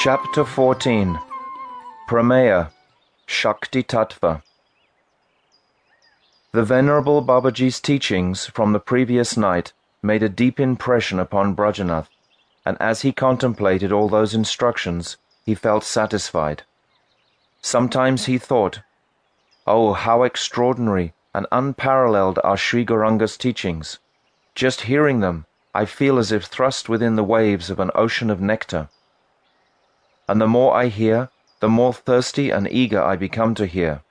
Chapter 14 Prameya, Shakti Tattva. The Venerable Babaji's teachings from the previous night made a deep impression upon Brajanath, and as he contemplated all those instructions, he felt satisfied. Sometimes he thought, "Oh, how extraordinary and unparalleled are Sri Gauranga's teachings! Just hearing them, I feel as if thrust within the waves of an ocean of nectar. And the more I hear, the more thirsty and eager I become to hear.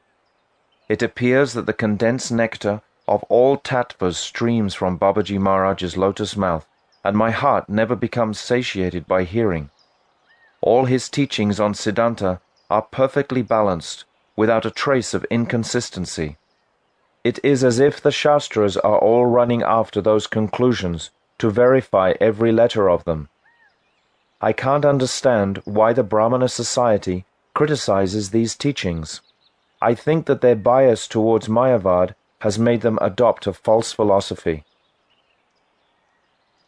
It appears that the condensed nectar of all tattvas streams from Babaji Maharaj's lotus mouth, and my heart never becomes satiated by hearing. All his teachings on Siddhanta are perfectly balanced, without a trace of inconsistency. It is as if the Shastras are all running after those conclusions to verify every letter of them. I can't understand why the Brahmana society criticizes these teachings. I think that their bias towards Mayavad has made them adopt a false philosophy."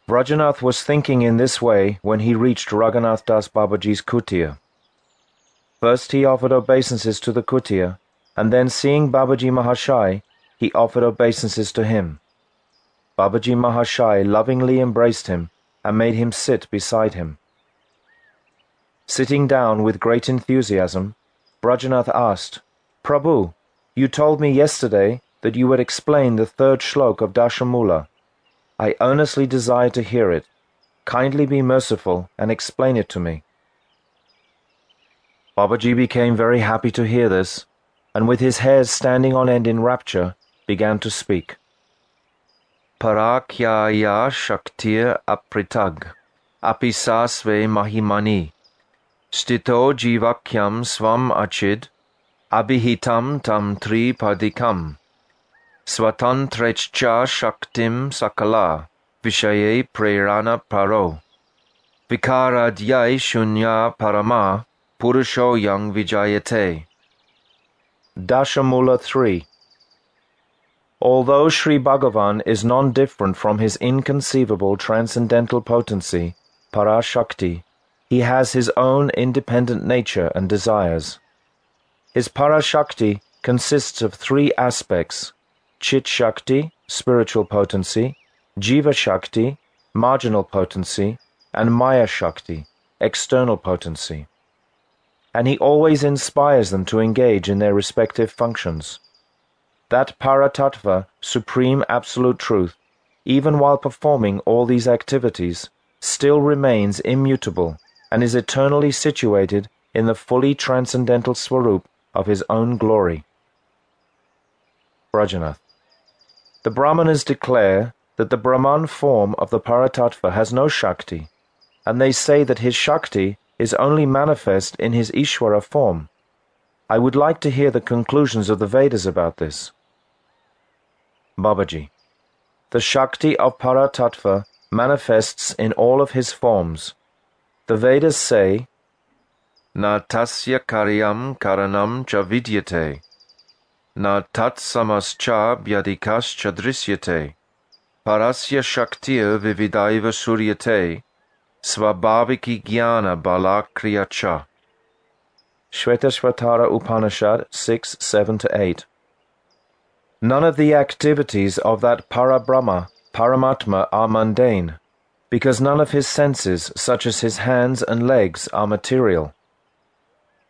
Brajanath was thinking in this way when he reached Raghunath Das Babaji's kutir. First he offered obeisances to the kutir, and then seeing Babaji Mahashai, he offered obeisances to him. Babaji Mahashai lovingly embraced him and made him sit beside him. Sitting down with great enthusiasm, Brajanath asked, "Prabhu, you told me yesterday that you would explain the third shlok of Dashamula. I earnestly desire to hear it. Kindly be merciful and explain it to me." Babaji became very happy to hear this, and with his hairs standing on end in rapture, began to speak. "Parakyaya shaktir apritag, apisasve mahimani, stito jivakyam svam achid, abhihitam tam tripadikam, swatantrechcha shaktim sakala, vishaye prerana paro, vikaradhyai shunya parama, purusho yang vijayate." Dashamula 3. Although Sri Bhagavan is non-different from his inconceivable transcendental potency, Parashakti, he has his own independent nature and desires. His Parashakti consists of three aspects: Chit Shakti, spiritual potency; Jiva Shakti, marginal potency; and Maya Shakti, external potency. And he always inspires them to engage in their respective functions. That Paratattva, supreme absolute truth, even while performing all these activities, still remains immutable and is eternally situated in the fully transcendental swarup of his own glory. Brajanath. The Brahmanas declare that the Brahman form of the Paratattva has no Shakti, and they say that his Shakti is only manifest in his Ishvara form. I would like to hear the conclusions of the Vedas about this. Babaji. The Shakti of Paratattva manifests in all of his forms. The Vedas say, "Na tasya karyam karanam cha vidyate, na tat samascha vyadikas drishyate, parasya shaktir vividaiva suryate, svabhaviki jnana bala kriyacha." Shvetashvatara Upanishad 6, 7-8. None of the activities of that Parabrahma, Paramatma, are mundane, because none of his senses, such as his hands and legs, are material.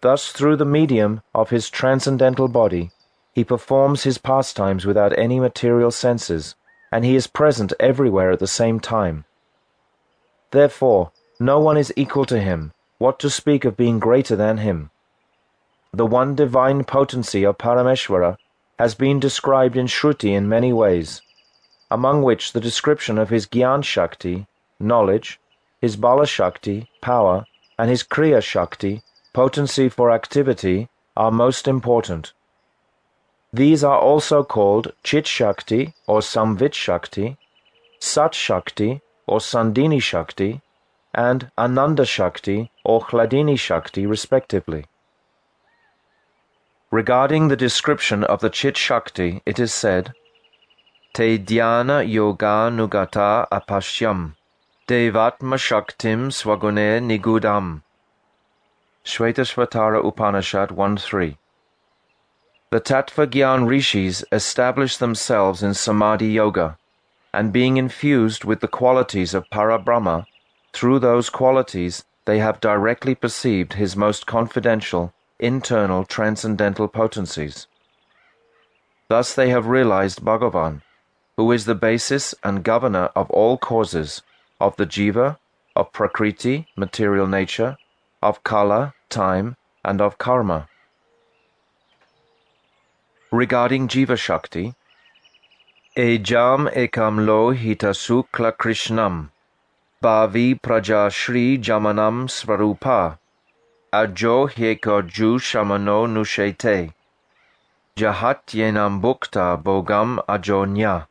Thus, through the medium of his transcendental body, he performs his pastimes without any material senses, and he is present everywhere at the same time. Therefore, no one is equal to him, what to speak of being greater than him. The one divine potency of Parameshvara has been described in Shruti in many ways, among which the description of his Gyan Shakti, knowledge, his Bala Shakti, power, and his Kriya Shakti, potency for activity, are most important. These are also called Chit Shakti or Samvit Shakti, Sat Shakti or Sandini Shakti, and Ananda Shakti or Hladini Shakti respectively. Regarding the description of the Chit Shakti, it is said, "Te dhyana yoga nugata apashyam, devatma shaktim swagune nigudam, Shvetashvatara Upanishad 1.3. The Tattva Gyan Rishis established themselves in Samadhi Yoga, and being infused with the qualities of Parabrahma, through those qualities they have directly perceived his most confidential, internal transcendental potencies. Thus they have realized Bhagavan, who is the basis and governor of all causes, of the jiva, of prakriti, material nature, of kala, time, and of karma. Regarding Jiva Shakti, Ejam ekam lo hitasukla krishnam, bhavi praja shri jamanam svarupa, ajo hyeko ju shamano nushete, jahat yenam bhukta bogam ajonya.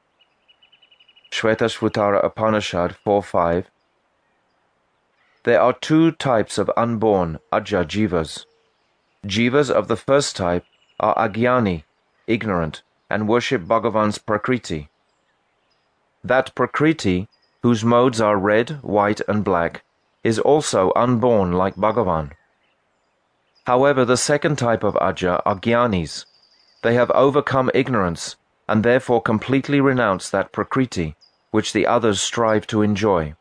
Shvetashvatara Upanishad 4.5. There are two types of unborn Aja Jivas. Jivas of the first type are Agyani, ignorant, and worship Bhagavan's Prakriti. That Prakriti, whose modes are red, white, and black, is also unborn like Bhagavan. However, the second type of Aja are Jnanis. They have overcome ignorance and therefore completely renounce that Prakriti, which the others strive to enjoy.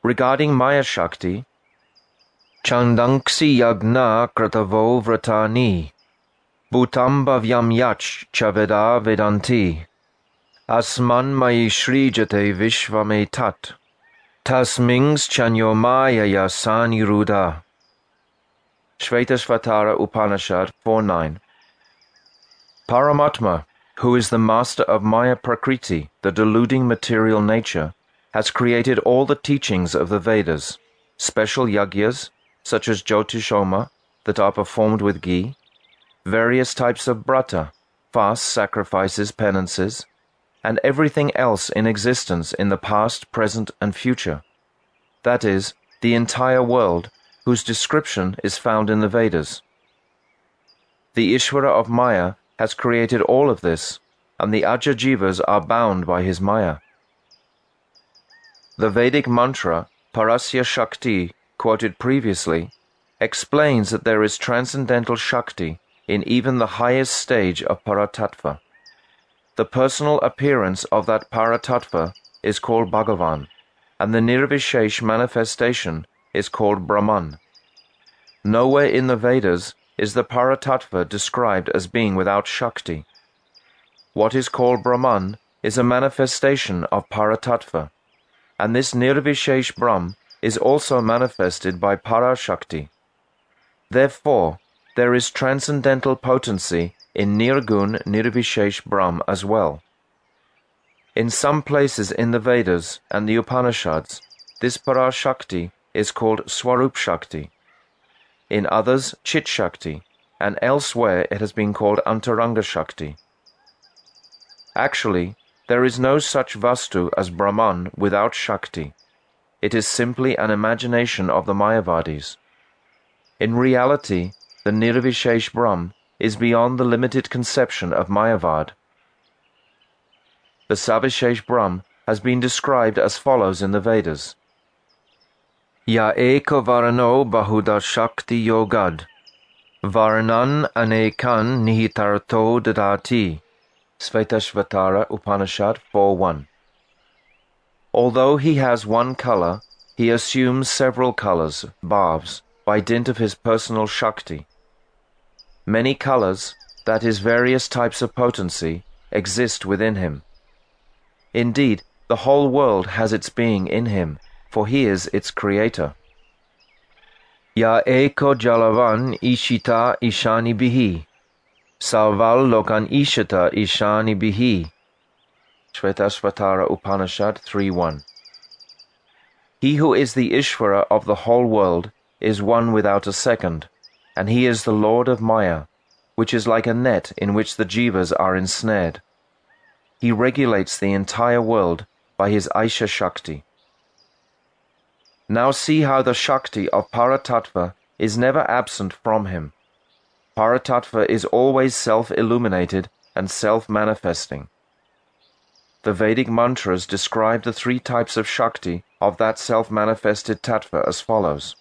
Regarding Maya Shakti, Chandangsi yagna kratavo vratani, bhutam bhavyam yach chaveda vedanti, asman mayi shrijate vishvame tat, tasmings chanyo maya sani ruda. Shvetashvatara Upanishad 4.9. Paramatma, who is the master of Maya Prakriti, the deluding material nature, has created all the teachings of the Vedas, special yagyas, such as Jyotishoma, that are performed with ghee, various types of brata, fasts, sacrifices, penances, and everything else in existence in the past, present, and future. That is, the entire world, whose description is found in the Vedas. The Ishvara of Maya has created all of this, and the Aja Jivas are bound by his Maya. The Vedic mantra, Parasya Shakti, quoted previously, explains that there is transcendental Shakti in even the highest stage of Paratattva. The personal appearance of that Paratattva is called Bhagavan, and the Nirvishesh manifestation is called Brahman. Nowhere in the Vedas is the Paratattva described as being without Shakti. What is called Brahman is a manifestation of Paratattva, and this Nirvishesh Brahm is also manifested by Parashakti. Therefore, there is transcendental potency in Nirgun Nirvishesh Brahm as well. In some places in the Vedas and the Upanishads, this Parashakti is called Swarup Shakti. In others, Chit Shakti, and elsewhere it has been called Antaranga Shakti. Actually, there is no such Vastu as Brahman without Shakti. It is simply an imagination of the Mayavadis. In reality, the Nirvishesh Brahm is beyond the limited conception of Mayavad. The Savishesh Brahm has been described as follows in the Vedas. Ya eka varano bahuda shakti yogad, varanan anekan nihitarto dadati. Shvetashvatara Upanishad 4.1. Although he has one color, he assumes several colors, bhavs, by dint of his personal Shakti. Many colors, that is various types of potency, exist within him. Indeed, the whole world has its being in him, for he is its creator. Ya eko jalavan ishita ishani bihi, Sarval lokan ishata ishani bihi. Shvetashvatara Upanishad 3.1. He who is the Ishvara of the whole world is one without a second, and he is the Lord of Maya, which is like a net in which the Jivas are ensnared. He regulates the entire world by his Aisha Shakti. Now see how the Shakti of Paratattva is never absent from him. Paratattva is always self-illuminated and self-manifesting. The Vedic mantras describe the three types of Shakti of that self-manifested Tattva as follows.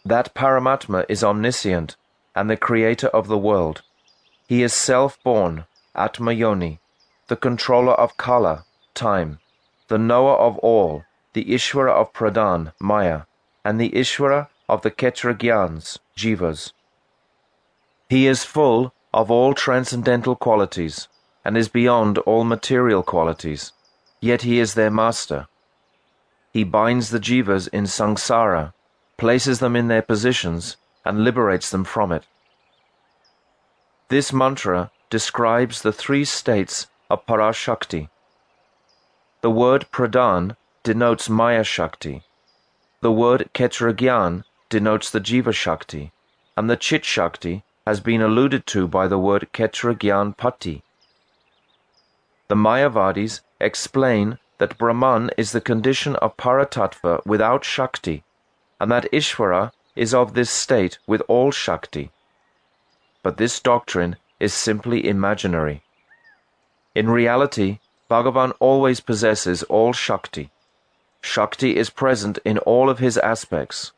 That Paramatma is omniscient and the creator of the world. He is self-born, Atma Yoni, the controller of Kala, time, the knower of all, the Ishvara of Pradhan, Maya, and the Ishvara of the Kshetra-gyans, Jivas. He is full of all transcendental qualities, and is beyond all material qualities, yet he is their master. He binds the Jivas in samsara, places them in their positions, and liberates them from it. This mantra describes the three states of Parashakti. The word Pradhan denotes Maya Shakti. The word Kshetra-gyan denotes the Jiva Shakti, and the Chit Shakti has been alluded to by the word Kshetra-gyan Patti. The Mayavadis explain that Brahman is the condition of Paratattva without Shakti, and that Ishvara is of this state with all Shakti. But this doctrine is simply imaginary. In reality, Bhagavan always possesses all Shakti. Shakti is present in all of his aspects.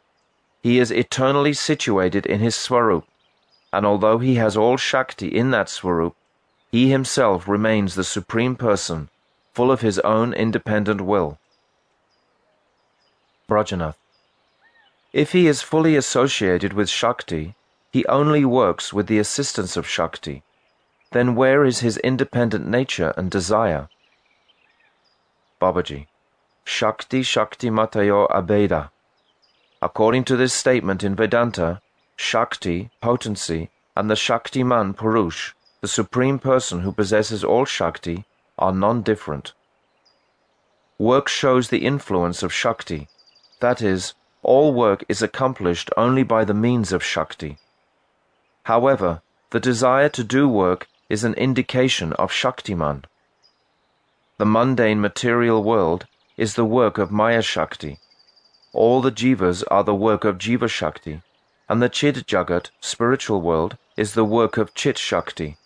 He is eternally situated in his Swarup, and although he has all Shakti in that Swarup, he himself remains the Supreme Person, full of his own independent will. Brajanath. If he is fully associated with Shakti, he only works with the assistance of Shakti. Then where is his independent nature and desire? Babaji. Shakti Shakti Matayo Abeda. According to this statement in Vedanta, Shakti, potency, and the Shaktiman Purush, the Supreme Person who possesses all Shakti, are non-different. Work shows the influence of Shakti. That is, all work is accomplished only by the means of Shakti. However, the desire to do work is an indication of Shaktiman. The mundane material world is the work of Maya Shakti. All the Jivas are the work of Jiva Shakti, and the Chid Jagat, spiritual world, is the work of Chit Shakti.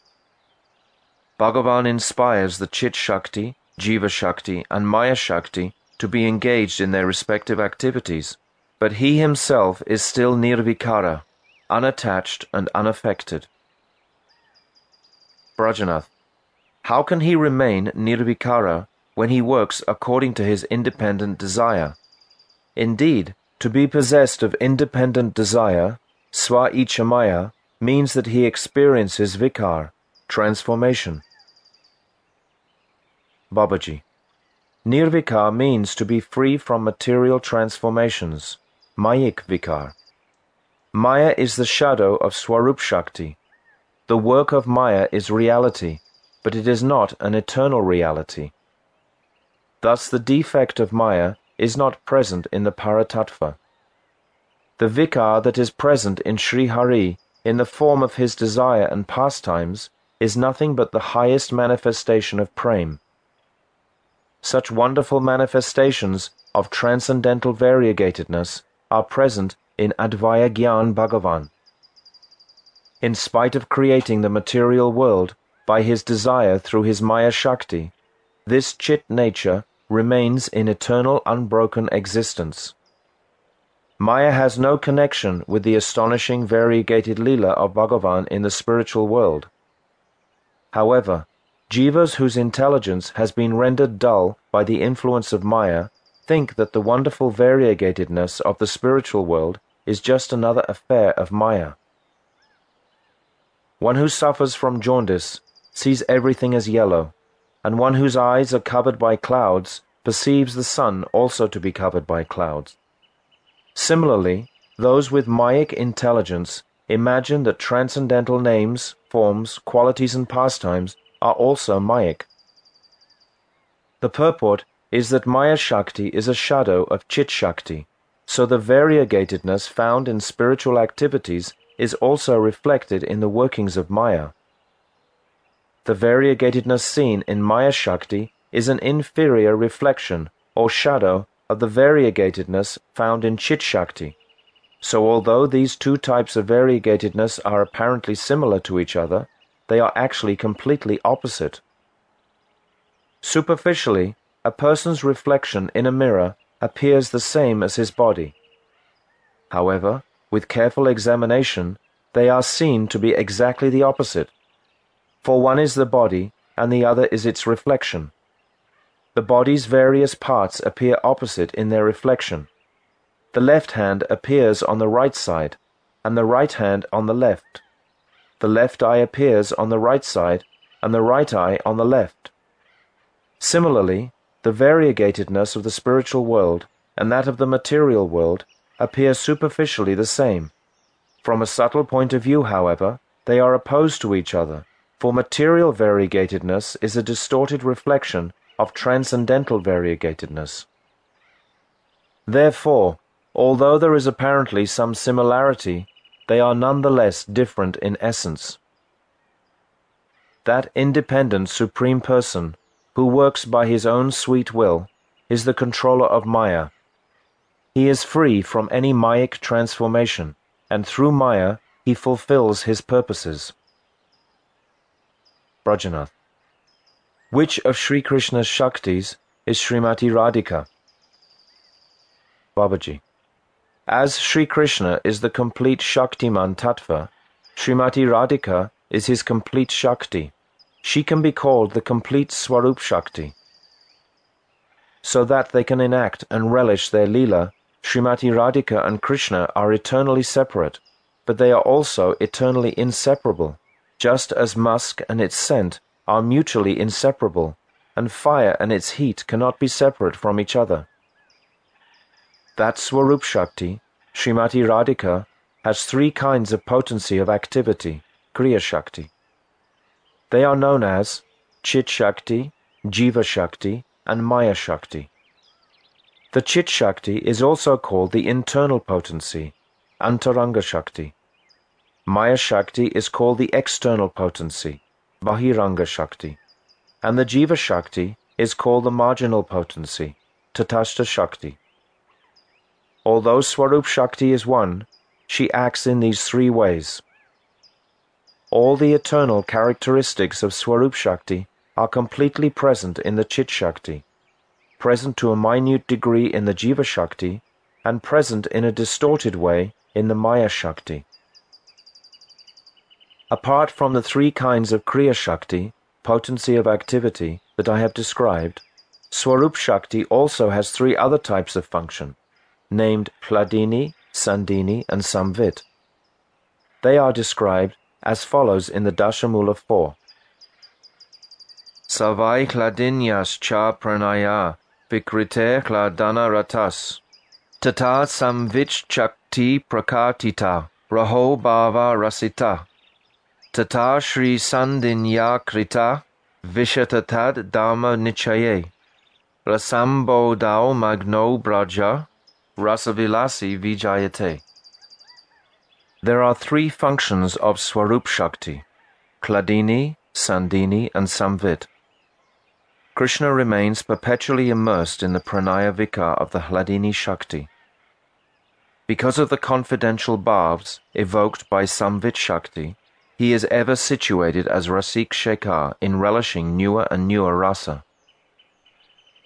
Bhagavan inspires the Chit Shakti, Jiva Shakti, and Maya Shakti to be engaged in their respective activities, but he himself is still nirvikara, unattached and unaffected. Brajanath. How can he remain nirvikara when he works according to his independent desire? Indeed, to be possessed of independent desire, swa-ichamaya, means that he experiences vikar, transformation. Babaji. Nirvikar means to be free from material transformations, mayik vikar. Maya is the shadow of Swarup Shakti. The work of Maya is reality, but it is not an eternal reality. Thus the defect of Maya is not present in the Paratattva. The vikar that is present in Sri Hari in the form of his desire and pastimes is nothing but the highest manifestation of prem. Such wonderful manifestations of transcendental variegatedness are present in Advaya Gyan Bhagavan. In spite of creating the material world by his desire through his Maya Shakti, this Chit nature remains in eternal unbroken existence. Maya has no connection with the astonishing variegated Leela of Bhagavan in the spiritual world. However, Jivas whose intelligence has been rendered dull by the influence of Maya think that the wonderful variegatedness of the spiritual world is just another affair of Maya. One who suffers from jaundice sees everything as yellow, and one whose eyes are covered by clouds perceives the sun also to be covered by clouds. Similarly, those with Mayic intelligence imagine that transcendental names, forms, qualities and pastimes are also Mayic. The purport is that Maya Shakti is a shadow of Chit Shakti, so the variegatedness found in spiritual activities is also reflected in the workings of Maya. The variegatedness seen in Maya Shakti is an inferior reflection or shadow of the variegatedness found in Chit Shakti. So although these two types of variegatedness are apparently similar to each other, they are actually completely opposite. Superficially, a person's reflection in a mirror appears the same as his body. However, with careful examination, they are seen to be exactly the opposite. For one is the body, and the other is its reflection. The body's various parts appear opposite in their reflection. The left hand appears on the right side, and the right hand on the left. The left eye appears on the right side, and the right eye on the left. Similarly, the variegatedness of the spiritual world and that of the material world appear superficially the same. From a subtle point of view, however, they are opposed to each other, for material variegatedness is a distorted reflection of transcendental variegatedness. Therefore, although there is apparently some similarity, they are nonetheless different in essence. That independent Supreme Person, who works by his own sweet will, is the controller of Maya. He is free from any Mayic transformation, and through Maya he fulfills his purposes. Brajanath. Which of Sri Krishna's Shaktis is Srimati Radhika? Babaji. As Sri Krishna is the complete Shaktiman Tattva, Srimati Radhika is his complete Shakti. She can be called the complete Swarup Shakti. So that they can enact and relish their Leela, Srimati Radhika and Krishna are eternally separate, but they are also eternally inseparable, just as musk and its scent are mutually inseparable, and fire and its heat cannot be separate from each other. That Swarup Shakti, Srimati Radhika, has three kinds of potency of activity, Kriya Shakti. They are known as Chit Shakti, Jiva Shakti, and Maya Shakti. The Chit Shakti is also called the internal potency, Antaranga Shakti. Maya Shakti is called the external potency, Bahiranga Shakti. And the Jiva Shakti is called the marginal potency, Tatashta Shakti. Although Swarup Shakti is one, she acts in these three ways. All the eternal characteristics of Swarup Shakti are completely present in the Chit Shakti, present to a minute degree in the Jiva Shakti, and present in a distorted way in the Maya Shakti. Apart from the three kinds of Kriya Shakti, potency of activity, that I have described, Swarup Shakti also has three other types of function, named Hladini, Sandini, and Samvit. They are described as follows in the Dashamula 4. Savai Hladinyas cha pranaya vikrite hladana ratas tata samvich chakti prakatita raho bhava rasita tata shri sandinya krita vishatatad dhamma nichaye rasambo dao magno braja rasavilasi vijayate. There are three functions of Swarup Shakti, Hladini, Sandini, and Samvit. Krishna remains perpetually immersed in the pranaya vikar of the Hladini Shakti. Because of the confidential bhavs evoked by Samvit Shakti, he is ever situated as Rasik Shekhar in relishing newer and newer rasa.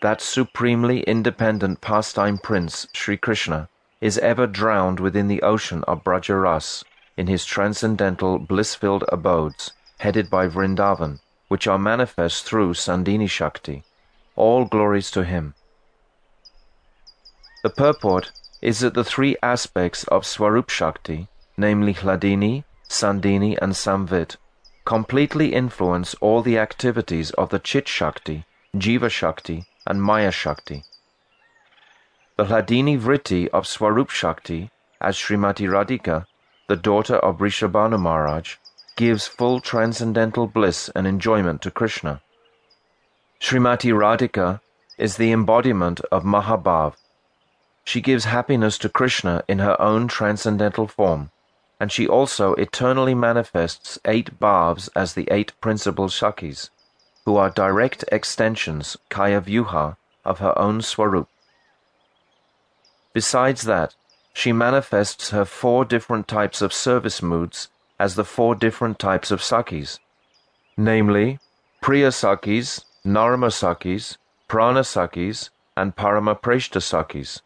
That supremely independent pastime prince, Sri Krishna, is ever drowned within the ocean of Brajaras in his transcendental bliss-filled abodes, headed by Vrindavan, which are manifest through Sandini Shakti. All glories to him. The purport is that the three aspects of Swarup Shakti, namely Hladini, Sandini, and Samvit, completely influence all the activities of the Chit Shakti, Jiva Shakti, and Maya Shakti. The Hladini Vritti of Swarup Shakti, as Srimati Radhika, the daughter of Vrishabhanu Maharaj, gives full transcendental bliss and enjoyment to Krishna. Srimati Radhika is the embodiment of Mahabhav. She gives happiness to Krishna in her own transcendental form, and she also eternally manifests 8 bhavs as the 8 principal Shakis, who are direct extensions, Kaya Vyuha, of her own Swarup. Besides that, she manifests her 4 different types of service moods as the 4 different types of Sakis, namely Priya Sakis, Narma Sakis, Prana Sakis, and Parama Preshta Sakis.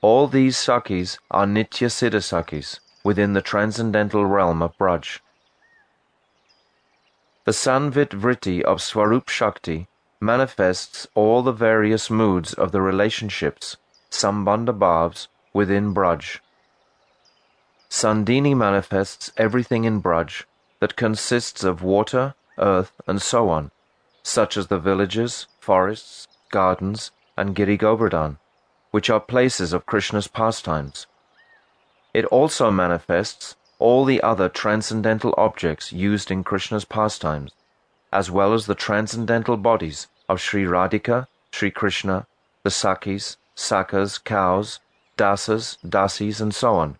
All these Sakis are Nitya Siddha Sakis within the transcendental realm of Braj. The Sanvit Vritti of Swarup Shakti manifests all the various moods of the relationships, Sambandha Bhavs, within Braj. Sandini manifests everything in Braj that consists of water, earth, and so on, such as the villages, forests, gardens, and Giri Govardhan, which are places of Krishna's pastimes. It also manifests all the other transcendental objects used in Krishna's pastimes, as well as the transcendental bodies of Sri Radhika, Sri Krishna, the Sakis, Sakas, cows, dasas, dasis, and so on.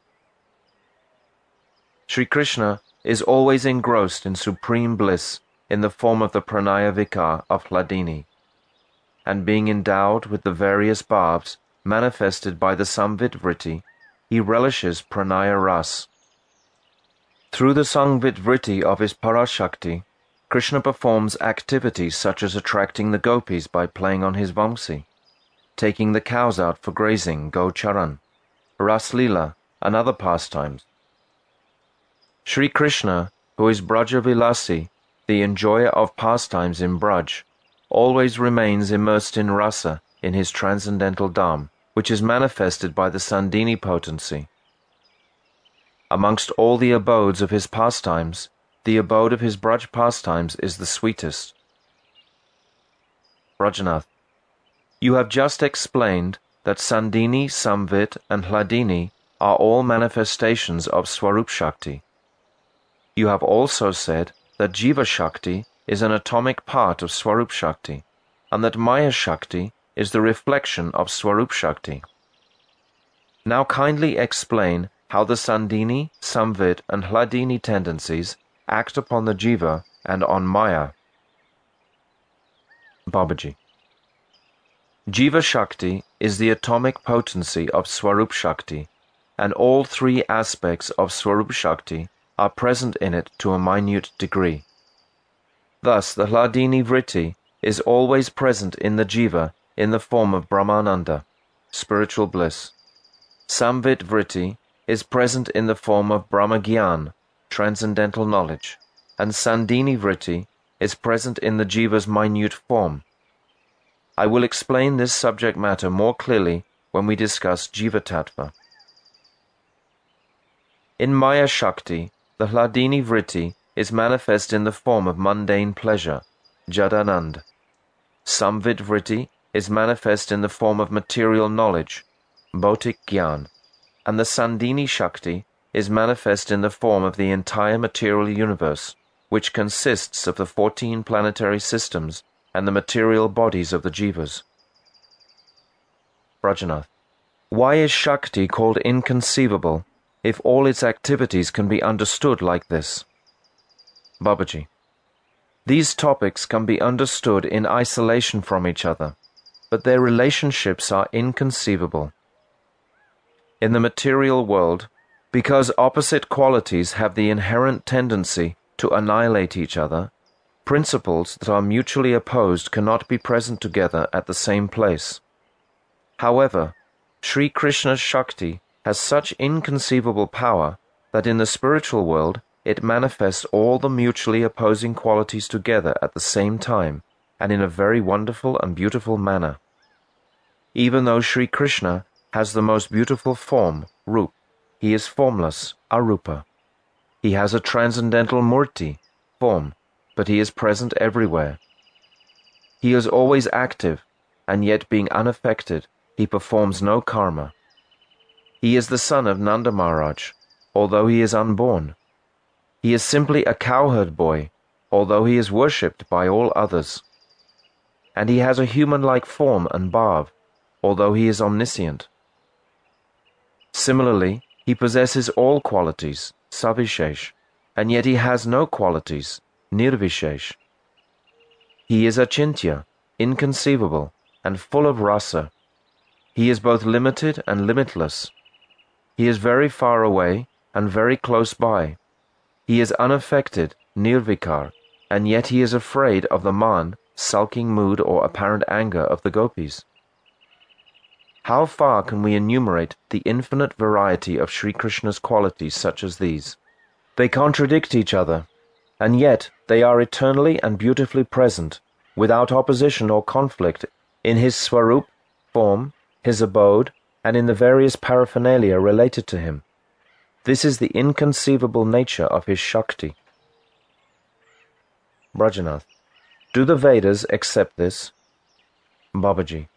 Sri Krishna is always engrossed in supreme bliss in the form of the pranaya vicar of Hladini, and being endowed with the various bhavs manifested by the Samvit Vritti, he relishes pranaya ras. Through the Samvit Vritti of his Parashakti, Krishna performs activities such as attracting the gopis by playing on his vamsi, taking the cows out for grazing, go-charan, ras-lila, and other pastimes. Sri Krishna, who is Braja-vilasi, the enjoyer of pastimes in Braj, always remains immersed in rasa in his transcendental dham, which is manifested by the Sandini potency. Amongst all the abodes of his pastimes, the abode of his Braj pastimes is the sweetest. Brajanath, you have just explained that Sandini, Samvit, and Hladini are all manifestations of Swarup Shakti. You have also said that Jiva Shakti is an atomic part of Swarup Shakti, and that Maya Shakti is the reflection of Swarup Shakti. Now kindly explain how the Sandini, Samvit, and Hladini tendencies act upon the Jiva and on Maya. Babaji. Jiva Shakti is the atomic potency of Swarup Shakti, and all three aspects of Swarup Shakti are present in it to a minute degree. Thus the Hladini Vritti is always present in the Jiva in the form of Brahmananda, spiritual bliss. Samvit Vritti is present in the form of Brahmagyan, transcendental knowledge, and Sandini Vritti is present in the Jiva's minute form. I will explain this subject matter more clearly when we discuss Jiva-tattva. In Maya Shakti, the Hladini Vritti is manifest in the form of mundane pleasure, Jadanand. Samvit Vritti is manifest in the form of material knowledge, Bhautik Gyan, and the Sandini Shakti is manifest in the form of the entire material universe, which consists of the 14 planetary systems and the material bodies of the Jivas. Brajanath, why is Shakti called inconceivable if all its activities can be understood like this? Babaji, these topics can be understood in isolation from each other, but their relationships are inconceivable. In the material world, because opposite qualities have the inherent tendency to annihilate each other, principles that are mutually opposed cannot be present together at the same place. However, Sri Krishna's Shakti has such inconceivable power that in the spiritual world it manifests all the mutually opposing qualities together at the same time and in a very wonderful and beautiful manner. Even though Sri Krishna has the most beautiful form, Rup, he is formless, Arupa. He has a transcendental Murti, form, but he is present everywhere. He is always active, and yet being unaffected, he performs no karma. He is the son of Nanda Maharaj, although he is unborn. He is simply a cowherd boy, although he is worshipped by all others. And he has a human-like form and bhav, although he is omniscient. Similarly, he possesses all qualities, savishesh, and yet he has no qualities, nirvishesh. He is achintya, inconceivable, and full of rasa. He is both limited and limitless. He is very far away and very close by. He is unaffected, nirvikar, and yet he is afraid of the man, sulking mood or apparent anger of the gopis. How far can we enumerate the infinite variety of Sri Krishna's qualities such as these? They contradict each other, and yet they are eternally and beautifully present, without opposition or conflict, in his Swarup, form, his abode, and in the various paraphernalia related to him. This is the inconceivable nature of his Shakti. Brajanath. Do the Vedas accept this? Babaji.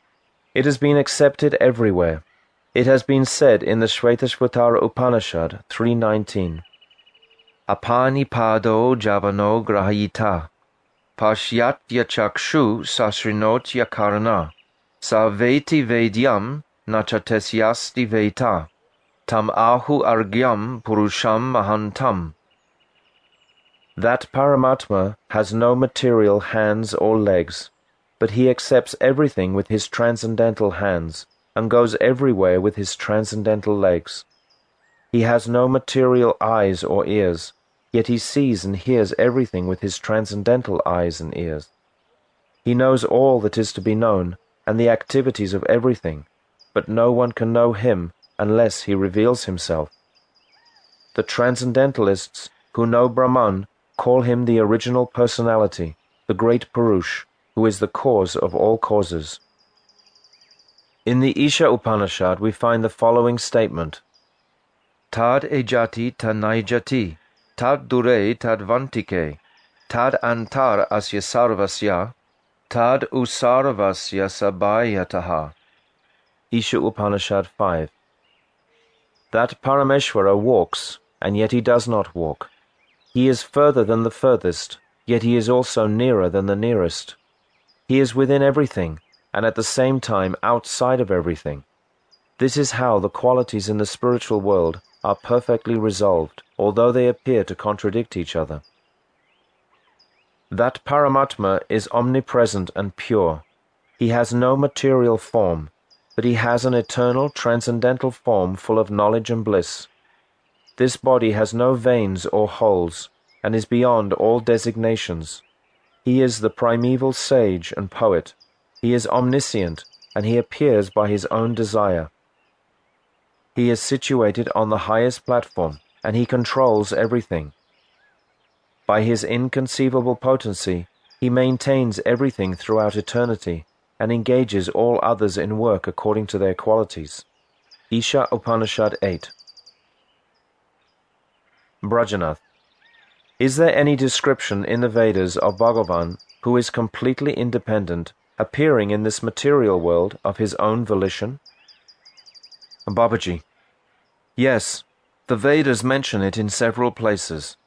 It has been accepted everywhere. It has been said in the Shvetashvatara Upanishad 3.19, Apani pado javano grahayita, pashyatya chakshu sasrinotya karana, sa veti vedyam nachatesyasti veta, tam ahu argyam purusham mahantam. That Paramatma has no material hands or legs, but he accepts everything with his transcendental hands, and goes everywhere with his transcendental legs. He has no material eyes or ears, yet he sees and hears everything with his transcendental eyes and ears. He knows all that is to be known, and the activities of everything, but no one can know him unless he reveals himself. The transcendentalists who know Brahman call him the original personality, the great Purush, who is the cause of all causes. In the Isha Upanishad we find the following statement, Tad ejati tanaijati, tad dure tad vantike, tad antar asya sarvasya, tad usarvasya sabhayataha. Isha Upanishad 5. That Parameshwara walks, and yet he does not walk. He is further than the furthest, yet he is also nearer than the nearest. He is within everything, and at the same time outside of everything. This is how the qualities in the spiritual world are perfectly resolved, although they appear to contradict each other. That Paramatma is omnipresent and pure. He has no material form, but he has an eternal, transcendental form full of knowledge and bliss. This body has no veins or holes, and is beyond all designations. He is the primeval sage and poet. He is omniscient, and he appears by his own desire. He is situated on the highest platform, and he controls everything. By his inconceivable potency, he maintains everything throughout eternity, and engages all others in work according to their qualities. Isha Upanishad 8. Brajanath. Is there any description in the Vedas of Bhagavan, who is completely independent, appearing in this material world of his own volition? Babaji. Yes, the Vedas mention it in several places.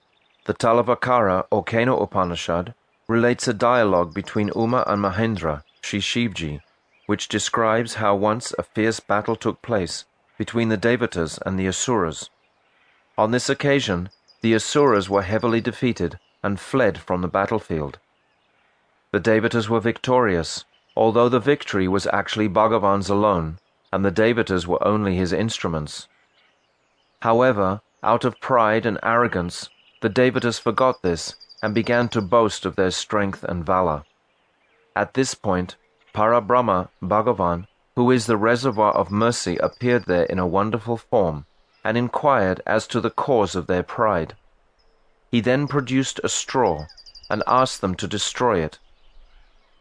The Talavakara or Kena Upanishad relates a dialogue between Uma and Mahendra, Shri Shivji, which describes how once a fierce battle took place between the Devatas and the Asuras. On this occasion, the Asuras were heavily defeated and fled from the battlefield. The Devatas were victorious, although the victory was actually Bhagavan's alone, and the Devatas were only his instruments. However, out of pride and arrogance, the Devatas forgot this and began to boast of their strength and valor. At this point, Parabrahma, Bhagavan, who is the reservoir of mercy, appeared there in a wonderful form, and inquired as to the cause of their pride. He then produced a straw, and asked them to destroy it.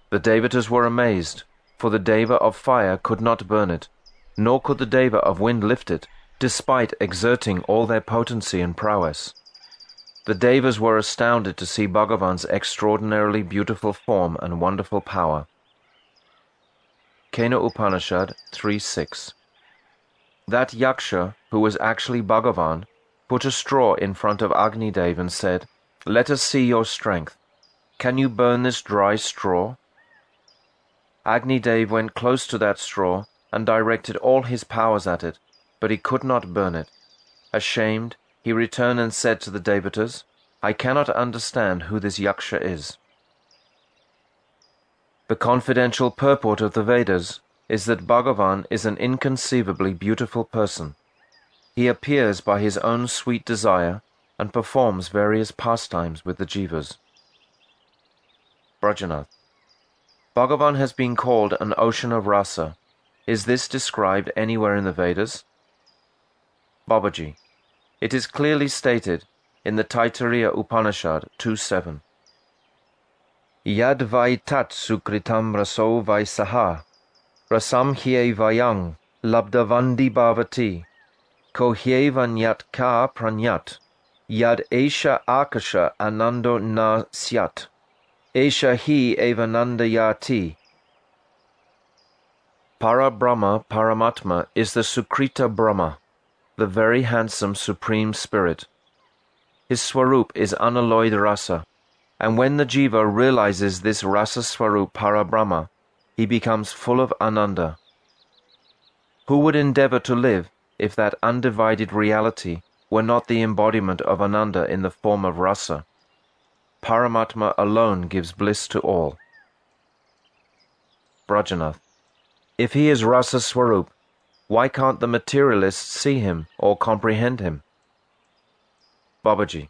The Devatas were amazed, for the Deva of fire could not burn it, nor could the Deva of wind lift it, despite exerting all their potency and prowess. The Devas were astounded to see Bhagavan's extraordinarily beautiful form and wonderful power. Kena Upanishad 3.6. That Yaksha, who was actually Bhagavan, put a straw in front of Agni Dev and said, "Let us see your strength. Can you burn this dry straw?" Agni Dev went close to that straw and directed all his powers at it, but he could not burn it. Ashamed, he returned and said to the Devatas, "I cannot understand who this Yaksha is." The confidential purport of the Vedas is that Bhagavan is an inconceivably beautiful person. He appears by his own sweet desire and performs various pastimes with the jivas. Brajanath. Bhagavan has been called an ocean of rasa. Is this described anywhere in the Vedas? Babaji, it is clearly stated in the Taittiriya Upanishad 2.7. Yad vai tat sukritam raso vai saha, rasam hye vayang, labdavandi bhavati, ko hye vanyat ka pranyat, yad esha akasha anando na syat, esha hi evanandayati. Para Brahma Paramatma is the Sukrita Brahma, the very handsome Supreme Spirit. His Swarup is unalloyed rasa, and when the Jiva realizes this rasa Swarup Para Brahma, he becomes full of Ananda. Who would endeavor to live if that undivided reality were not the embodiment of Ananda in the form of rasa? Paramatma alone gives bliss to all. Brajanath, if he is rasa Swarup, why can't the materialists see him or comprehend him? Babaji,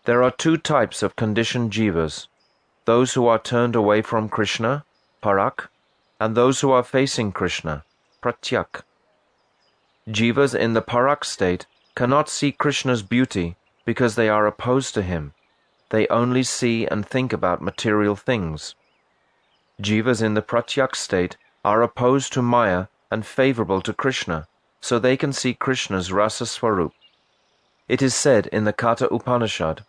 there are two types of conditioned jivas, those who are turned away from Krishna, parak, and those who are facing Krishna, pratyak. Jivas in the parak state cannot see Krishna's beauty because they are opposed to him. They only see and think about material things. Jivas in the pratyak state are opposed to Maya and favorable to Krishna, so they can see Krishna's rasa Swarup. It is said in the Katha Upanishad,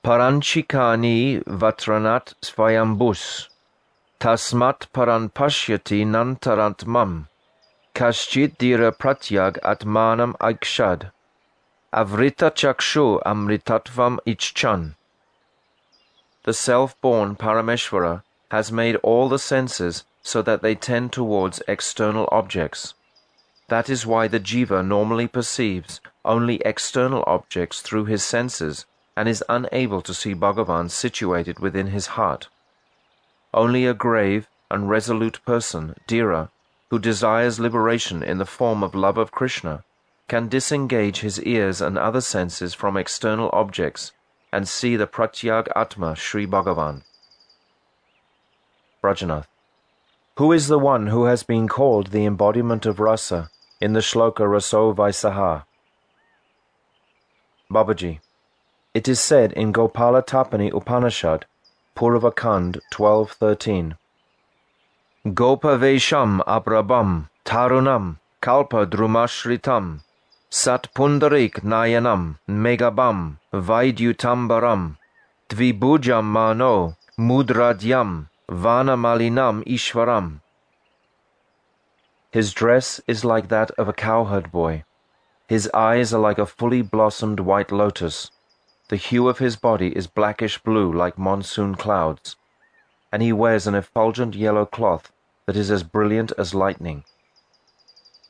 Paranchikani vatranat svayambus, tasmat paran pashyati nantarant mam, kaschit dira pratyag atmanam aikshad, avrita chakshu amritatvam ichchan. The self-born Parameshvara has made all the senses so that they tend towards external objects. That is why the jiva normally perceives only external objects through his senses and is unable to see Bhagavan situated within his heart. Only a grave and resolute person, Dhira, who desires liberation in the form of love of Krishna, can disengage his ears and other senses from external objects and see the Pratyag Atma Sri Bhagavan. Brajanath, who is the one who has been called the embodiment of rasa in the shloka Raso Vaisaha? Babaji, it is said in Gopala Tapani Upanishad, Purvakand 12.13, Gopa Vesham Abrabam Tarunam Kalpa Drumashritam Sat Pundarik Nayanam Megabam Vaidyutambaram Dvibhujam Mano Mudradyam Vana Malinam Ishwaram. His dress is like that of a cowherd boy. His eyes are like a fully blossomed white lotus. The hue of his body is blackish-blue like monsoon clouds, and he wears an effulgent yellow cloth that is as brilliant as lightning.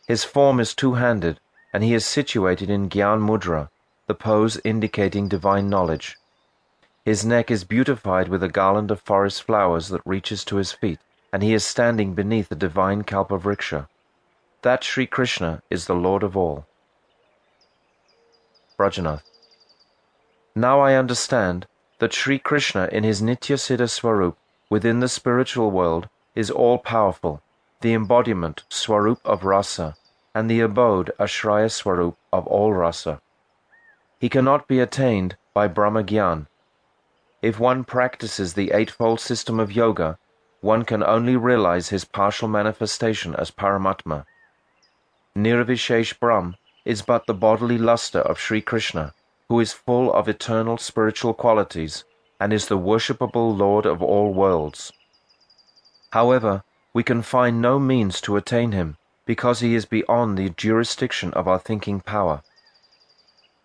His form is two-handed, and he is situated in Gyan Mudra, the pose indicating divine knowledge. His neck is beautified with a garland of forest flowers that reaches to his feet, and he is standing beneath the divine Kalpavriksha. That Sri Krishna is the Lord of all. Brajanath, now I understand that Sri Krishna in his Nitya Siddha Swarup within the spiritual world is all-powerful, the embodiment Swarup of Rasa, and the abode Ashraya Swarup of all Rasa. He cannot be attained by Brahma Gyan. If one practices the eightfold system of yoga, one can only realize his partial manifestation as Paramatma. Nirvishesh Brahm is but the bodily luster of Sri Krishna, who is full of eternal spiritual qualities and is the worshipable Lord of all worlds. However, we can find no means to attain him, because he is beyond the jurisdiction of our thinking power.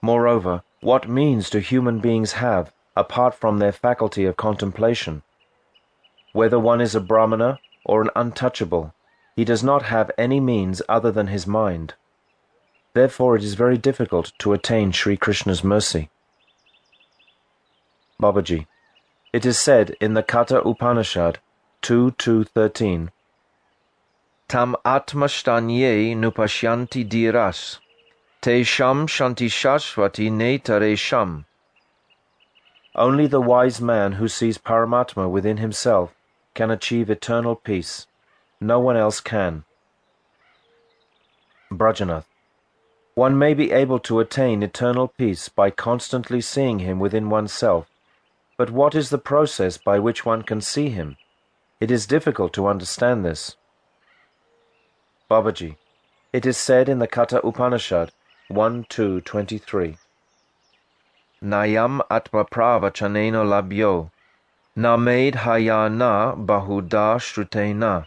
Moreover, what means do human beings have apart from their faculty of contemplation? Whether one is a Brahmana or an untouchable, he does not have any means other than his mind. Therefore it is very difficult to attain Sri Krishna's mercy. Babaji, it is said in the Katha Upanishad 2.2.13, Tam atmashtanye nupashyanti dhiras, te sham shanti shashvati netare sham. Only the wise man who sees Paramatma within himself can achieve eternal peace. No one else can. Brajanath. One may be able to attain eternal peace by constantly seeing him within oneself, but what is the process by which one can see him? It is difficult to understand this. Babaji. It is said in the Katha Upanishad 1.2.23, Nayam atma pravachaneno labhyo, na med hayana bahuda shrutena,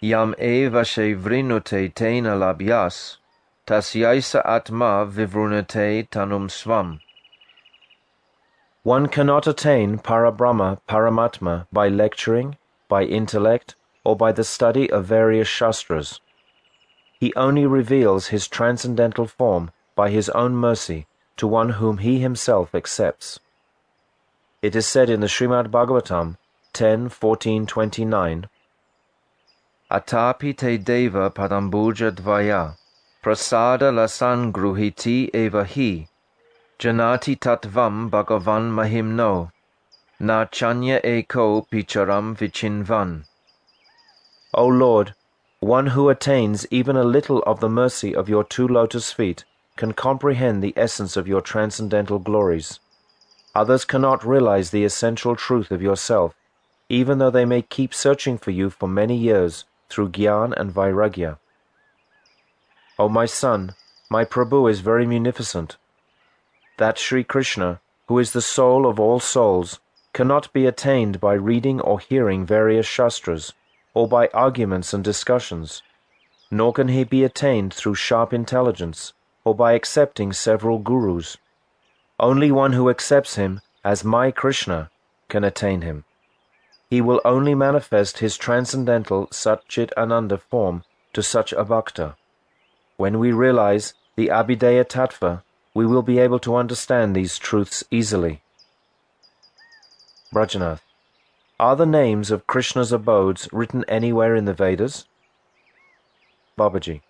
yam eva she vrinute tena labhyas, tasyaisa atma vivrunate tanum svam. One cannot attain Parabrahma, Paramatma by lecturing, by intellect, or by the study of various shastras. He only reveals his transcendental form by his own mercy to one whom he himself accepts. It is said in the Srimad Bhagavatam 10.14.29, Atapi te deva padambuja dvaya, prasada lasan gruhiti eva hi, janati tatvam bhagavan mahimno, na chanya eko picharam vichinvan. O Lord, one who attains even a little of the mercy of your two lotus feet can comprehend the essence of your transcendental glories. Others cannot realize the essential truth of yourself, even though they may keep searching for you for many years through Gyan and Vairagya. O my son, my Prabhu is very munificent. That Sri Krishna, who is the soul of all souls, cannot be attained by reading or hearing various shastras, or by arguments and discussions, nor can he be attained through sharp intelligence, or by accepting several gurus. Only one who accepts him as my Krishna can attain him. He will only manifest his transcendental Satchit Ananda form to such a bhakta. When we realize the Abhideya Tattva, we will be able to understand these truths easily. Brajanath. Are the names of Krishna's abodes written anywhere in the Vedas? Babaji.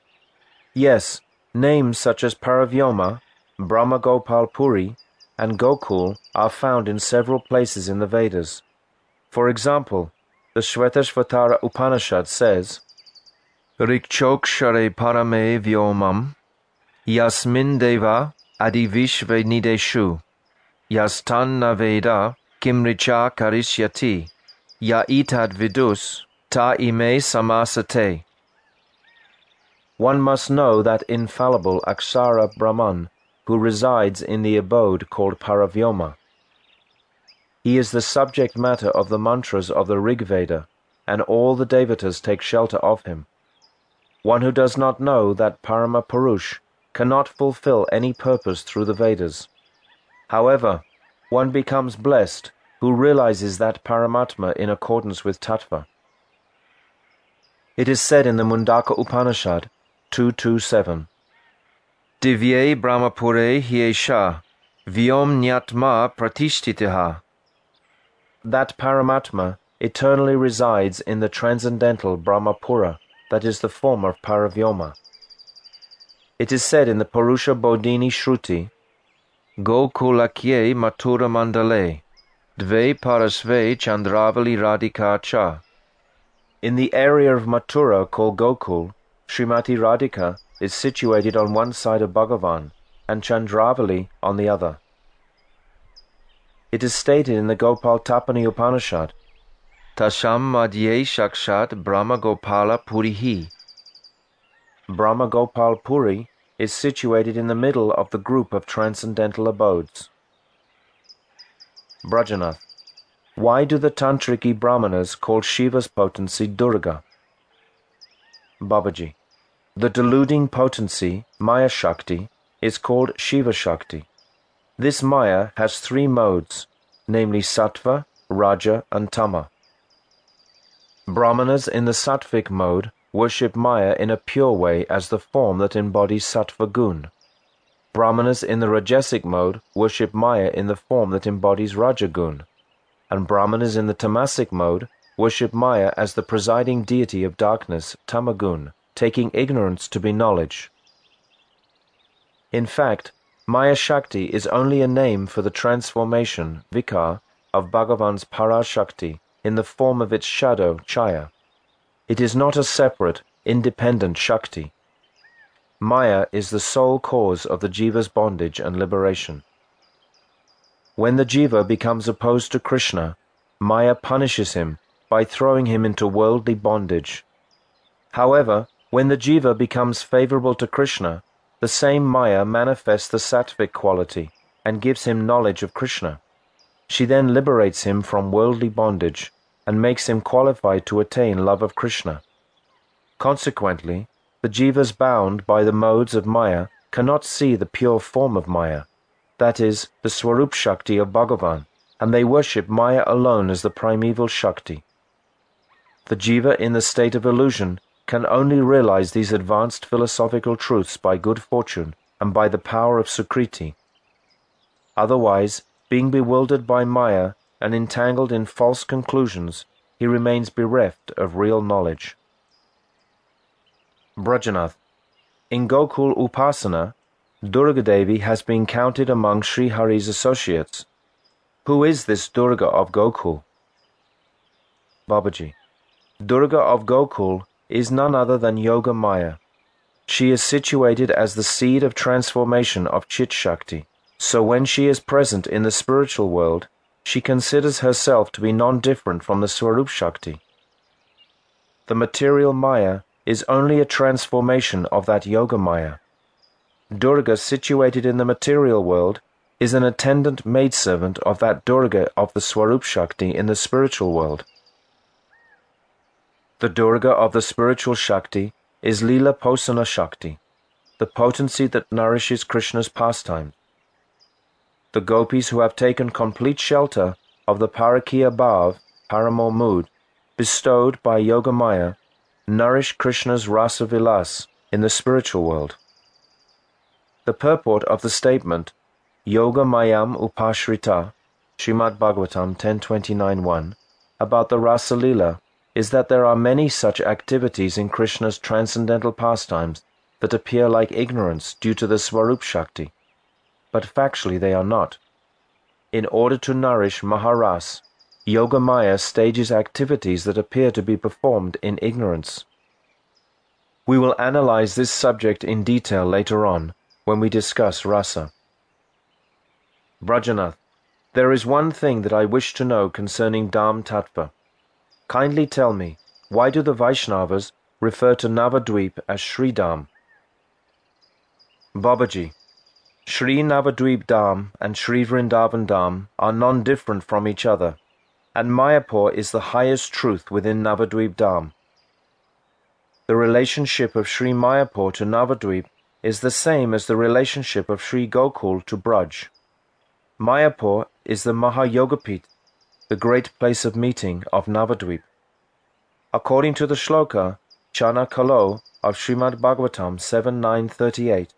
Yes, names such as Paravyoma, Brahma Gopal Puri, and Gokul are found in several places in the Vedas. For example, the Shvetashvatara Upanishad says, Rikchokshare parame vyomam, yasmin deva adivishve nideshu, yastan naveda kimricha karishyati, ya itad vidus ta ime samasate. One must know that infallible Akshara Brahman who resides in the abode called Paravyoma. He is the subject matter of the mantras of the Rig Veda, and all the devatas take shelter of him. One who does not know that Parama Purush cannot fulfill any purpose through the Vedas. However, one becomes blessed who realizes that Paramatma in accordance with Tattva. It is said in the Mundaka Upanishad 2.2.7, Divye Brahmapure Hiesha Vyom Nyatma Pratishtitaha. That Paramatma eternally resides in the transcendental Brahmapura, that is the form of Paravyoma. It is said in the Purusha Bodhini Shruti, Gokulakye Mathura Mandale, Dve Parasve Chandravali Radhika Cha. In the area of Mathura called Gokul, Srimati Radhika is situated on one side of Bhagavan, and Chandravali on the other. It is stated in the Gopal Tapani Upanishad, Tasham Madhye Shakshat Brahma Gopala Purihi. Brahma Gopal Puri is situated in the middle of the group of transcendental abodes. Brajanath. Why do the Tantriki Brahmanas call Shiva's potency Durga? Babaji. The deluding potency, Maya Shakti, is called Shiva Shakti. This Maya has three modes, namely Sattva, Raja, and Tama. Brahmanas in the Sattvic mode worship Maya in a pure way as the form that embodies Sattva Gun. Brahmanas in the Rajasic mode worship Maya in the form that embodies Rajagun. And Brahmanas in the Tamasic mode worship Maya as the presiding deity of darkness, Tamagun, taking ignorance to be knowledge. In fact, Maya Shakti is only a name for the transformation, vicara, of Bhagavan's Parashakti in the form of its shadow, Chaya. It is not a separate, independent Shakti. Maya is the sole cause of the jiva's bondage and liberation. When the jiva becomes opposed to Krishna, Maya punishes him by throwing him into worldly bondage. However, when the jiva becomes favorable to Krishna, the same Maya manifests the sattvic quality and gives him knowledge of Krishna. She then liberates him from worldly bondage and makes him qualified to attain love of Krishna. Consequently, the jivas bound by the modes of Maya cannot see the pure form of Maya, that is, the Swarup Shakti of Bhagavan, and they worship Maya alone as the primeval Shakti. The jiva in the state of illusion can only realize these advanced philosophical truths by good fortune and by the power of Sukriti. Otherwise, being bewildered by Maya and entangled in false conclusions, he remains bereft of real knowledge. Brajanath. In Gokul Upasana, Durga Devi has been counted among Sri Hari's associates. Who is this Durga of Gokul? Babaji. Durga of Gokul is none other than Yoga Maya. She is situated as the seed of transformation of Chit Shakti, so when she is present in the spiritual world, she considers herself to be non-different from the Swarup Shakti. The material Maya is only a transformation of that Yoga Maya. Durga situated in the material world is an attendant maidservant of that Durga of the Swarup Shakti in the spiritual world. The Durga of the spiritual Shakti is Leela Posana Shakti, the potency that nourishes Krishna's pastime. The gopis who have taken complete shelter of the Parakiya Bhav, Paramore mood, bestowed by Yoga Maya, nourish Krishna's Rasa Vilas in the spiritual world. The purport of the statement, Yoga Mayam Upashrita, Srimad Bhagavatam 10.29.1, about the Rasa Leela, is that there are many such activities in Krishna's transcendental pastimes that appear like ignorance due to the Swarup Shakti, but factually they are not. In order to nourish Maharas, Yoga Maya stages activities that appear to be performed in ignorance. We will analyze this subject in detail later on when we discuss Rasa. Brajanath, there is one thing that I wish to know concerning Dham Tattva. Kindly tell me, why do the Vaishnavas refer to Navadvip as Sri Dham? Babaji, Sri Navadvip Dham and Sri Vrindavan Dham are non-different from each other, and Mayapur is the highest truth within Navadvip Dham. The relationship of Sri Mayapur to Navadvip is the same as the relationship of Sri Gokul to Braj. Mayapur is the Mahayogapit, the great place of meeting of Navadvip. According to the shloka, Chana Kalo of Srimad Bhagavatam 7.9.38,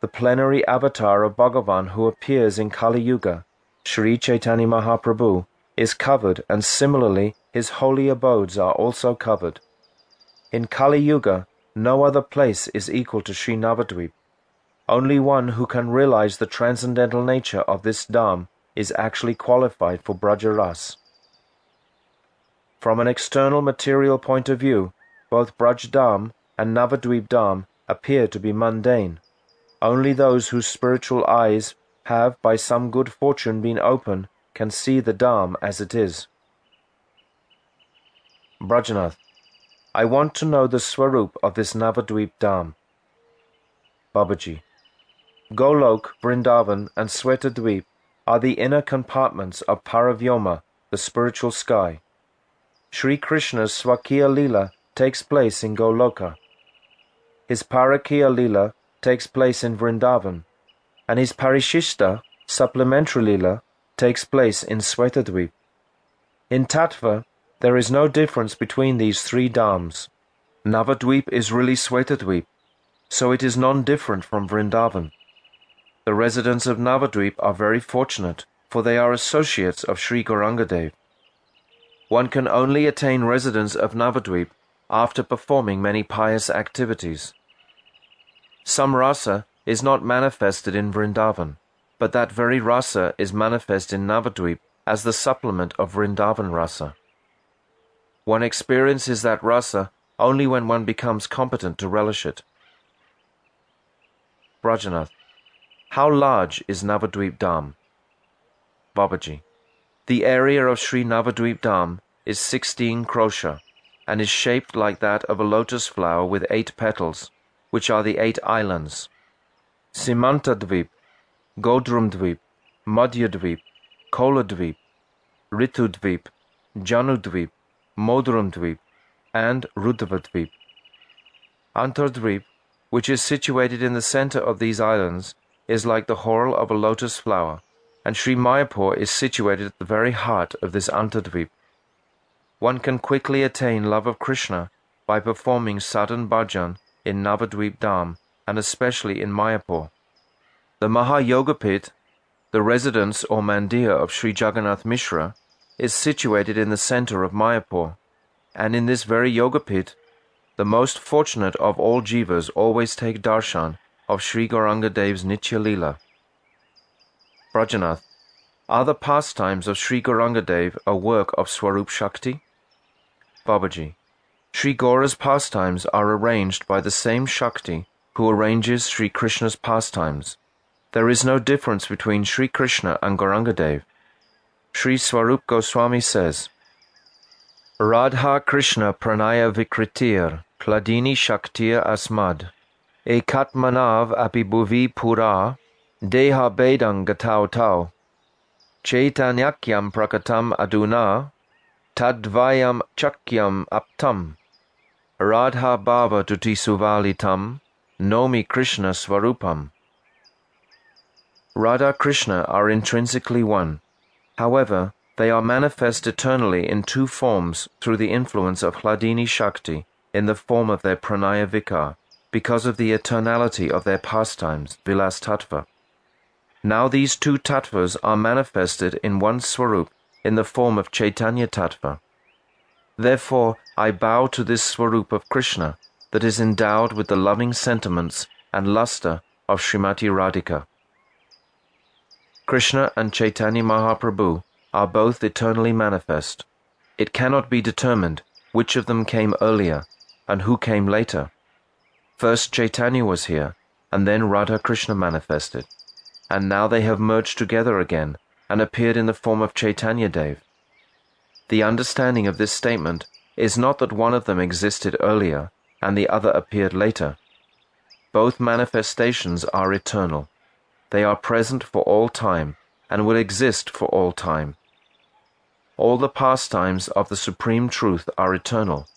the plenary avatar of Bhagavan who appears in Kali Yuga, Sri Chaitanya Mahaprabhu, is covered, and similarly his holy abodes are also covered. In Kali Yuga, no other place is equal to Sri Navadvip. Only one who can realize the transcendental nature of this Dham is actually qualified for Brajaras. From an external material point of view, both Braj Dham and Navadvip Dham appear to be mundane. Only those whose spiritual eyes have by some good fortune been opened can see the Dham as it is. Brajanath, I want to know the Swarup of this Navadvip Dham. Babaji, Golok, Vrindavan and Swetadvip are the inner compartments of Paravyoma, the spiritual sky. Sri Krishna's Swakiya Leela takes place in Goloka. His Parakiya Leela takes place in Vrindavan, and his Parishishta, supplementary Leela, takes place in Swetadvip. In Tattva, there is no difference between these three Dhams. Navadvip is really Swetadvip, so it is non-different from Vrindavan. The residents of Navadvip are very fortunate, for they are associates of Sri Gaurangadev. One can only attain residence of Navadvip after performing many pious activities. Some rasa is not manifested in Vrindavan, but that very rasa is manifest in Navadvip as the supplement of Vrindavan rasa. One experiences that rasa only when one becomes competent to relish it. Brajanath, how large is Navadvip Dham? Babaji, the area of Sri Navadvip Dham is 16 krosha and is shaped like that of a lotus flower with 8 petals, which are the 8 islands. Simantadvip, Godrumdvip, Madhyadvip, Koladvip, Ritudvip, Janudvip, Modrumdvip, and Rudavadvip. Antardvip, which is situated in the center of these islands, is like the whorl of a lotus flower, and Sri Mayapur is situated at the very heart of this Antardvip. One can quickly attain love of Krishna by performing sadhan bhajan in Navadvip Dham, and especially in Mayapur. The Mahayogapit, the residence or mandir of Sri Jagannath Mishra, is situated in the center of Mayapur, and in this very Yogapit, the most fortunate of all jivas always take darshan of Sri Gauranga Dev's Nitya Leela. Brajanath, are the pastimes of Sri Gauranga Dev a work of Swarup Shakti? Babaji, Sri Gaura's pastimes are arranged by the same Shakti who arranges Sri Krishna's pastimes. There is no difference between Sri Krishna and Gauranga Dev. Sri Swarup Goswami says, Radha Krishna pranaya vikritir kladini shaktir asmad ekatmanav apibhuvi pura deha bedang gatau tau chaitanyakyam prakatam aduna tadvayam chakyam aptam Radha bhava tuti suvalitam nomi Krishna swarupam. Radha Krishna are intrinsically one. However, they are manifest eternally in 2 forms through the influence of Hladini Shakti in the form of their pranaya vikar, because of the eternality of their pastimes, Vilas Tattva. Now these 2 tattvas are manifested in one Swarup in the form of Chaitanya Tattva. Therefore, I bow to this Swarup of Krishna that is endowed with the loving sentiments and luster of Srimati Radhika. Krishna and Chaitanya Mahaprabhu are both eternally manifest. It cannot be determined which of them came earlier and who came later. First Chaitanya was here, and then Radha Krishna manifested, and now they have merged together again and appeared in the form of Chaitanya Dev. The understanding of this statement is not that one of them existed earlier and the other appeared later. Both manifestations are eternal. They are present for all time and will exist for all time. All the pastimes of the Supreme Truth are eternal.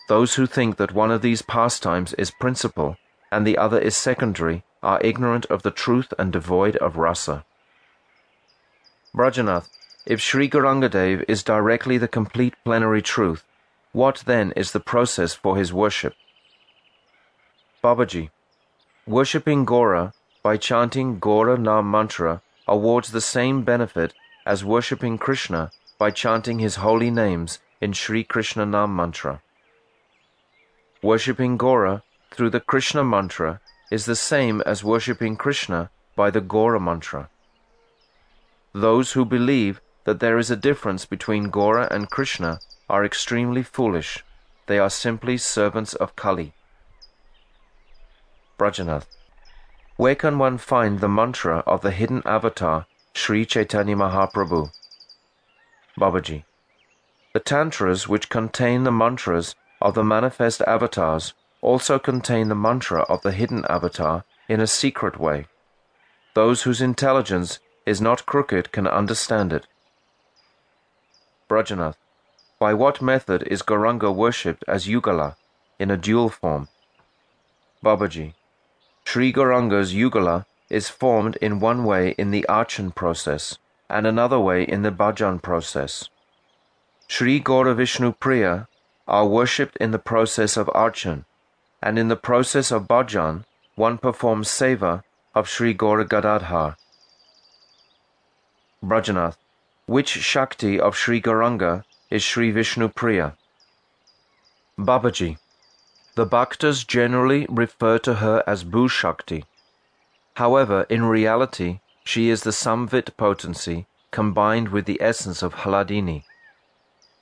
Those who think that one of these pastimes is principal and the other is secondary are ignorant of the truth and devoid of rasa. Brajanath, if Sri Gauranga Dev is directly the complete plenary truth, what then is the process for his worship? Babaji, worshipping Gaura by chanting Gaura Nam Mantra awards the same benefit as worshipping Krishna by chanting his holy names in Sri Krishna Nam Mantra. Worshipping Gaura through the Krishna Mantra is the same as worshipping Krishna by the Gaura Mantra. Those who believe that there is a difference between Gaura and Krishna are extremely foolish. They are simply servants of Kali. Brajanath, where can one find the mantra of the hidden avatar, Sri Chaitanya Mahaprabhu? Babaji, the tantras which contain the mantras of the manifest avatars also contain the mantra of the hidden avatar in a secret way. Those whose intelligence is not crooked can understand it. Brajanath, by what method is Gauranga worshipped as Yugala, in a dual form? Babaji, Sri Gauranga's Yugala is formed in one way in the Archan process, and another way in the Bhajan process. Sri Gaura Vishnu Priya are worshipped in the process of Archan, and in the process of Bhajan, one performs seva of Sri Gaura Gadadhar. Brajanath, which Shakti of Sri Gauranga is Sri Vishnu Priya? Babaji, the Bhaktas generally refer to her as Bhu Shakti. However, in reality, she is the Samvit potency combined with the essence of Hladini.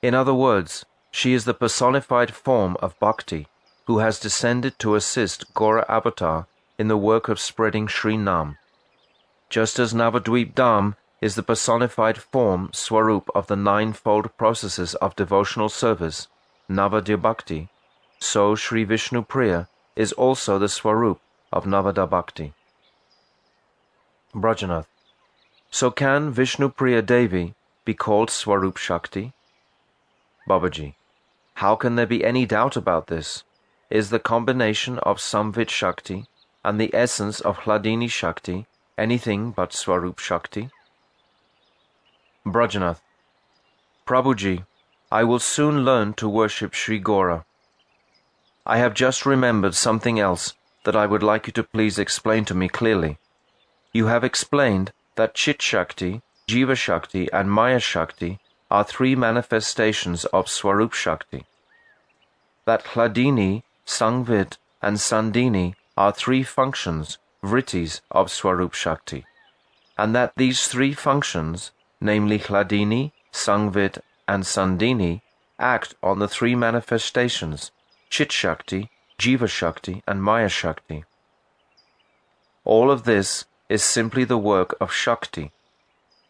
In other words, she is the personified form of Bhakti, who has descended to assist Gaura Avatar in the work of spreading Sri Nam. Just as Navadvip Dham is the personified form, Swarup, of the ninefold processes of devotional service, Navadya Bhakti, so Sri Vishnu Priya is also the Swarup of Navada Bhakti. Brajanath. So can Vishnu Priya Devi be called Swarup Shakti? Babaji. How can there be any doubt about this? Is the combination of Samvit Shakti and the essence of Hladini Shakti anything but Swarup Shakti? Brajanath. Prabhuji, I will soon learn to worship Sri Gora. I have just remembered something else that I would like you to please explain to me clearly. You have explained that Chit Shakti, Jiva Shakti and Maya Shakti are three manifestations of Swarup Shakti. That Hladini, Sangvit and Sandini are three functions, vrittis, of Swarup Shakti, and that these three functions, namely Hladini, Sangvit and Sandini, act on the three manifestations, Chit Shakti, Jiva Shakti and Maya Shakti. All of this is simply the work of Shakti.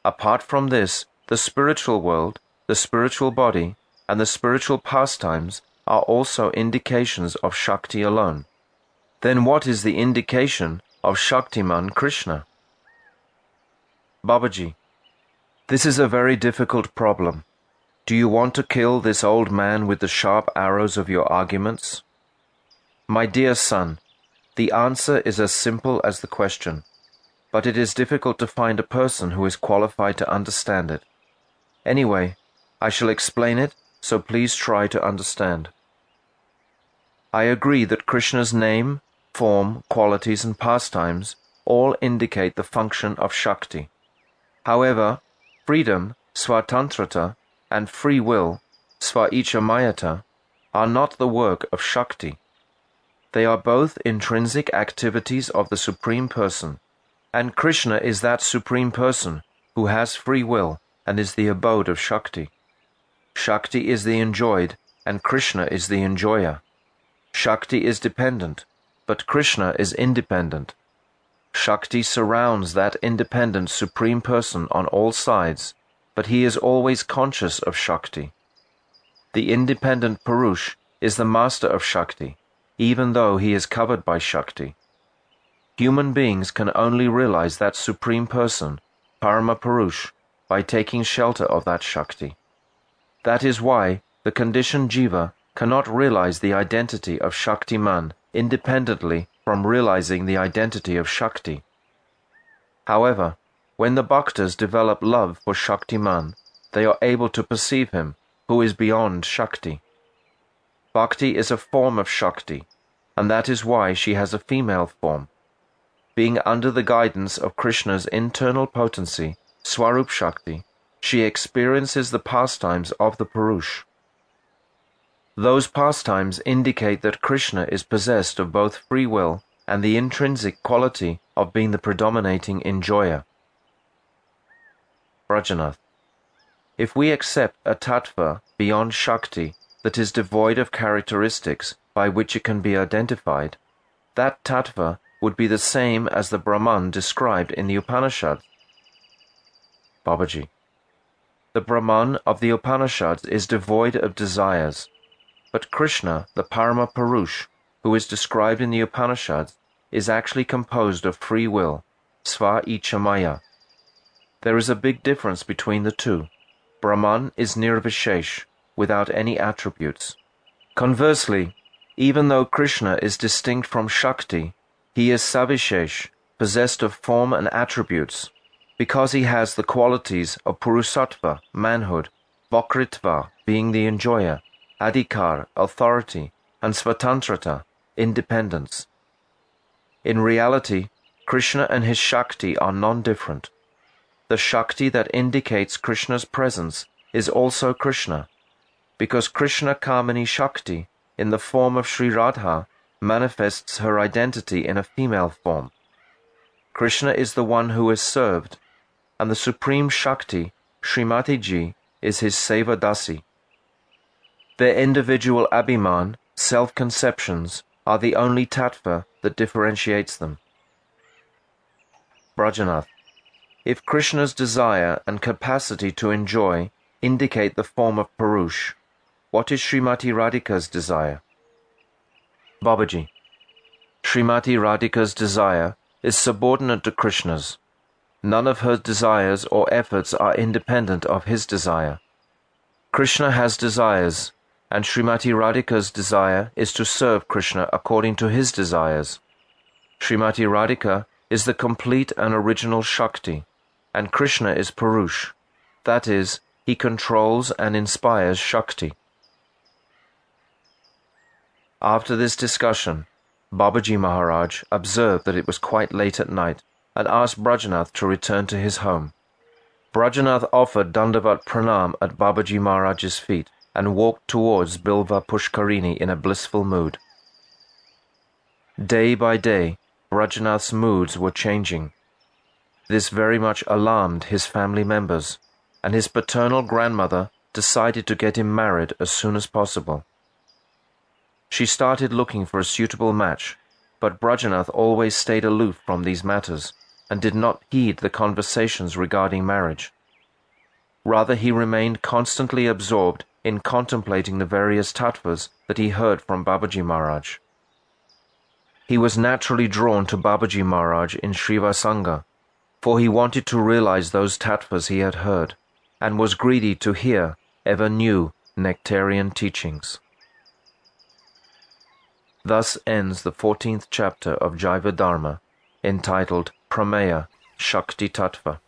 Apart from this, the spiritual world, the spiritual body, and the spiritual pastimes are also indications of Shakti alone. Then what is the indication of Shaktiman Krishna? Babaji, this is a very difficult problem. Do you want to kill this old man with the sharp arrows of your arguments? My dear son, the answer is as simple as the question, but it is difficult to find a person who is qualified to understand it. Anyway, I shall explain it, so please try to understand. I agree that Krishna's name, form, qualities and pastimes all indicate the function of Shakti. However, freedom, svatantrata, and free will, svaichamayata, are not the work of Shakti. They are both intrinsic activities of the Supreme Person, and Krishna is that Supreme Person who has free will and is the abode of Shakti. Shakti is the enjoyed, and Krishna is the enjoyer. Shakti is dependent, but Krishna is independent. Shakti surrounds that independent Supreme Person on all sides, but he is always conscious of Shakti. The independent Purush is the master of Shakti, even though he is covered by Shakti. Human beings can only realize that Supreme Person, Parama Purush, by taking shelter of that Shakti. That is why the conditioned Jiva cannot realize the identity of Shaktiman independently from realizing the identity of Shakti. However, when the Bhaktas develop love for Shaktiman, they are able to perceive him, who is beyond Shakti. Bhakti is a form of Shakti, and that is why she has a female form. Being under the guidance of Krishna's internal potency, Swarup Shakti, she experiences the pastimes of the Purush. Those pastimes indicate that Krishna is possessed of both free will and the intrinsic quality of being the predominating enjoyer. Brajanath. If we accept a tattva beyond Shakti that is devoid of characteristics by which it can be identified, that tattva would be the same as the Brahman described in the Upanishads. Babaji. The Brahman of the Upanishads is devoid of desires, but Krishna, the Parama Purush, who is described in the Upanishads, is actually composed of free will, sva-ichamaya. There is a big difference between the two. Brahman is nirvishesh, without any attributes. Conversely, even though Krishna is distinct from Shakti, he is savishesh, possessed of form and attributes, because he has the qualities of Purusattva, manhood, Vakritva, being the enjoyer, Adhikar, authority, and Svatantrata, independence. In reality, Krishna and his Shakti are non-different. The Shakti that indicates Krishna's presence is also Krishna, because Krishna Kamini Shakti, in the form of Sri Radha, manifests her identity in a female form. Krishna is the one who is served, and the Supreme Shakti, Srimati Ji, is his Seva Dasi. Their individual abhiman, self-conceptions, are the only tattva that differentiates them. Brajanath, if Krishna's desire and capacity to enjoy indicate the form of Purush, what is Srimati Radhika's desire? Babaji, Srimati Radhika's desire is subordinate to Krishna's. None of her desires or efforts are independent of his desire. Krishna has desires, and Srimati Radhika's desire is to serve Krishna according to his desires. Srimati Radhika is the complete and original Shakti, and Krishna is Purush, that is, he controls and inspires Shakti. After this discussion, Babaji Maharaj observed that it was quite late at night and asked Brajanath to return to his home. Brajanath offered Dandavat Pranam at Babaji Maharaj's feet and walked towards Bilva Pushkarini in a blissful mood. Day by day, Brajanath's moods were changing. This very much alarmed his family members, and his paternal grandmother decided to get him married as soon as possible. She started looking for a suitable match, but Brajanath always stayed aloof from these matters and did not heed the conversations regarding marriage. Rather, he remained constantly absorbed in contemplating the various tattvas that he heard from Babaji Maharaj. He was naturally drawn to Babaji Maharaj in Srivasanga, for he wanted to realize those tattvas he had heard, and was greedy to hear ever new nectarian teachings. Thus ends the 14th chapter of Jaiva-dharma, entitled Prameya Shakti Tattva.